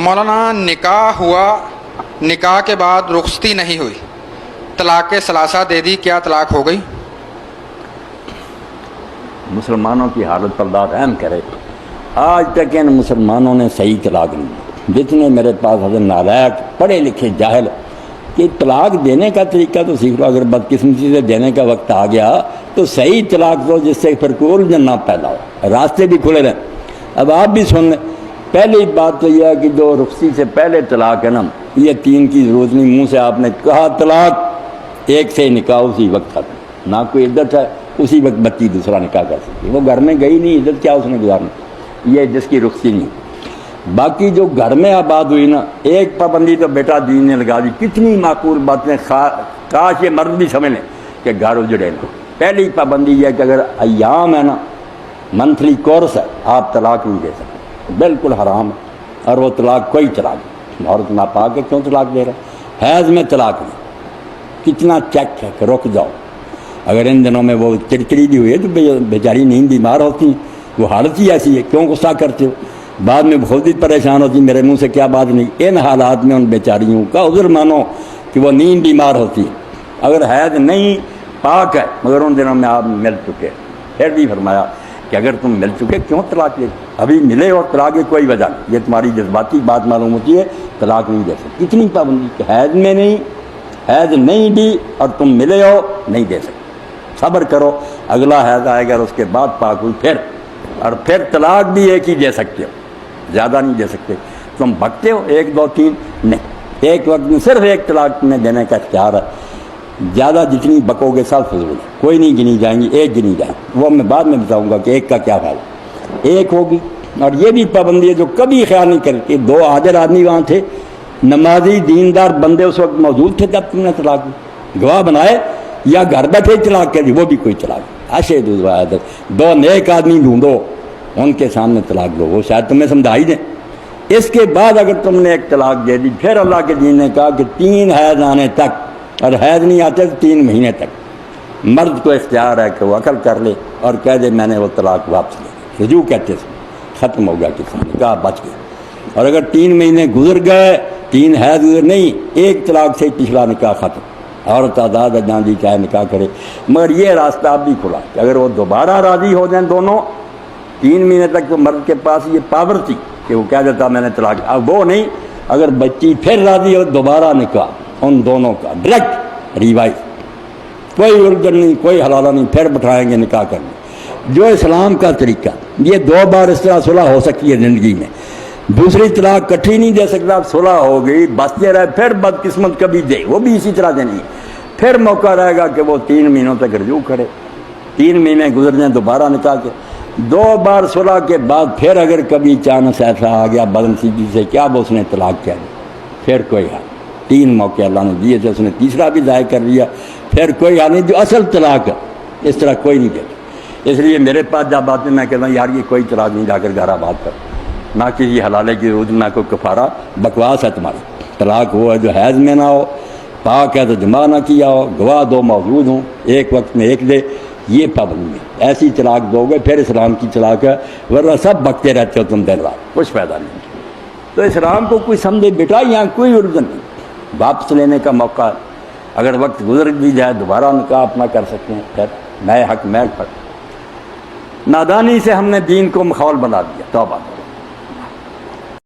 مولانا نکاح ہوا، نکاح کے بعد رخصتی نہیں ہوئی، طلاق ثلاثہ دے دی، کیا طلاق ہو گئی؟ مسلمانوں کی حالت پر اللہ رحم کرے، آج تک ان مسلمانوں نے صحیح طلاق نہیں دی۔ جتنے میرے پاس حضرت نالائق پڑھے لکھے جاہل کہ طلاق دینے کا طریقہ تو سیکھ لو، اگر بدقسمتی سے دینے کا وقت آ گیا تو صحیح طلاق دو جس سے پھر کوئی الجھن نہ پیدا ہو، راستے بھی کھلے رہیں۔ اب آپ بھی سن لیں، پہلی بات تو یہ ہے کہ جو رخصتی سے پہلے طلاق ہے نا، یہ 3 کی ضرورت نہیں، منہ سے آپ نے کہا طلاق، ایک سے نکاح اسی وقت ختم، نہ کوئی عدت ہے، اسی وقت بچی دوسرا نکاح کر سکتی، وہ گھر میں گئی نہیں، عدت کیا اس نے گزارنا، یہ جس کی رخصتی نہیں۔ باقی جو گھر میں آباد ہوئی نا، ایک پابندی تو بیٹا دین نے لگا دی، کتنی معقول باتیں، کاش یہ مرد بھی سمجھ لیں کہ گھر اجڑے نا۔ پہلی پابندی یہ ہے کہ اگر ایام ہے نا، منتھلی کورس ہے، آپ طلاق نہیں دے سکتے، بالکل حرام ہے، اور وہ طلاق کوئی طلاق نہیں، عورت ناپاک ہے کیوں طلاق دے رہا ہے؟ حیض میں طلاق نہیں، کتنا چیک ہے کہ رک جاؤ، اگر ان دنوں میں وہ چڑچڑی بھی ہوئی ہے تو بیچاری نیند بیمار ہوتی ہیں، وہ حالت ہی ایسی ہے، کیوں غصہ کرتے ہو؟ بعد میں خود ہی پریشان ہوتی، میرے منہ سے کیا بات نہیں۔ ان حالات میں ان بیچاریوں کا عذر مانو کہ وہ نیند بیمار ہوتی ہے، اگر حیض نہیں پاک ہے مگر ان دنوں میں آپ مل چکے، پھر بھی فرمایا کہ اگر تم مل چکے کیوں طلاق دے، ابھی ملے اور طلاق کی کوئی وجہ نہیں، یہ تمہاری جذباتی بات معلوم ہوتی ہے، طلاق نہیں دے سکتے۔ کتنی پابندی کہ حیض میں نہیں، حیض نہیں دی اور تم ملے ہو، نہیں دے سکتے، صبر کرو، اگلا حیض آئے گا اور اس کے بعد پاک ہوئی پھر، اور پھر طلاق بھی ایک ہی دے سکتے ہو، زیادہ نہیں دے سکتے۔ تم بھگتے ہو 1 2 3 نہیں، ایک وقت میں صرف ایک طلاق تمہیں دینے کا اختیار ہے، زیادہ جتنی بکو گے سب فضول ہے، کوئی نہیں گنی جائیں گی، ایک گنی جائیں گی، وہ میں بعد میں بتاؤں گا کہ ایک کا کیا فائدہ، ایک ہوگی۔ اور یہ بھی پابندی ہے جو کبھی خیال نہیں کرتی، 2 حاضر آدمی وہاں تھے، نمازی دیندار بندے اس وقت موجود تھے جب تم نے طلاق دی، گواہ بنائے یا گھر بیٹھے طلاق کر دی، وہ بھی کوئی طلاق، اشہد عادت، 2 نیک آدمی ڈھونڈو ان کے سامنے طلاق دو، وہ شاید تمہیں سمجھا ہی دیں۔ اس کے بعد اگر تم نے ایک طلاق دے دی، پھر اللہ کے دین نے کہا کہ 3 حیض آنے تک، اور حیض نہیں آتے تو 3 مہینے تک مرد کو اختیار ہے کہ وہ عقل کر لے اور کہہ دے میں نے وہ طلاق واپس لے، رجوع کہتے ہیں، ختم ہو گیا، کسی نے کہا بچ گیا۔ اور اگر 3 مہینے گزر گئے، 3 حیض گزر نہیں، ایک طلاق سے پچھلا نکاح ختم، عورت آزاد ہے جہاں دی چاہے نکاح کرے۔ مگر یہ راستہ اب بھی کھلا کہ اگر وہ دوبارہ راضی ہو جائیں دونوں، 3 مہینے تک تو مرد کے پاس یہ پاور تھی کہ وہ کہہ دیتا میں نے طلاق، اب وہ نہیں، اگر بچی پھر راضی ہو دوبارہ نکاح ان دونوں کا ڈائریکٹ ریوائز، کوئی الجھن نہیں، کوئی حلالہ نہیں، پھر بٹھائیں گے نکاح کرنے، جو اسلام کا طریقہ۔ یہ 2 بار اس طرح صلح ہو سکتی ہے زندگی میں، دوسری طلاق کٹھی نہیں دے سکتا، صلح ہو گئی بچتے رہے، پھر بدقسمت کبھی دے، وہ بھی اسی طرح دینی ہے، پھر موقع رہے گا کہ وہ 3 مہینوں تک رجوع کرے، 3 مہینے گزر جائیں دوبارہ نکاح کے، 2 بار صلح کے بعد پھر اگر کبھی چانس ایسا آ گیا بدنصیبی سے کیا وہ اس نے طلاق کیا دی، پھر کوئی حال، 3 موقع اللہ نے دیے تھے، اس نے تیسرا بھی ضائع کر لیا، پھر کوئی حال نہیں، جو اصل طلاق ہے اس طرح کوئی نہیں دیتا۔ اس لیے میرے پاس جب آتے میں کہتا ہوں یار یہ کوئی طلاق نہیں، جا کر گھر آباد کر، نہ کسی حلالے کی ضرورت، نہ کوئی کفارہ، بکواس ہے تمہاری۔ طلاق وہ ہے جو حیض میں نہ ہو، پاک ہے تو جمع نہ کیا ہو، گواہ 2 موجود ہوں، ایک وقت میں ایک دے، یہ پابندی ہے۔ ایسی طلاق دو گے پھر اسلام کی طلاق ہے، ورنہ سب بکتے رہتے ہو تم دن رات، کچھ فائدہ نہیں۔ تو اسلام کو کوئی سمجھے بیٹا یہاں کوئی الجھن نہیں، واپس لینے کا موقع، اگر وقت گزر بھی جائے دوبارہ نکاح اپنا کر سکتے ہیں، پھر میں حق میں نادانی سے ہم نے دین کو مخول بنا دیا، توبہ۔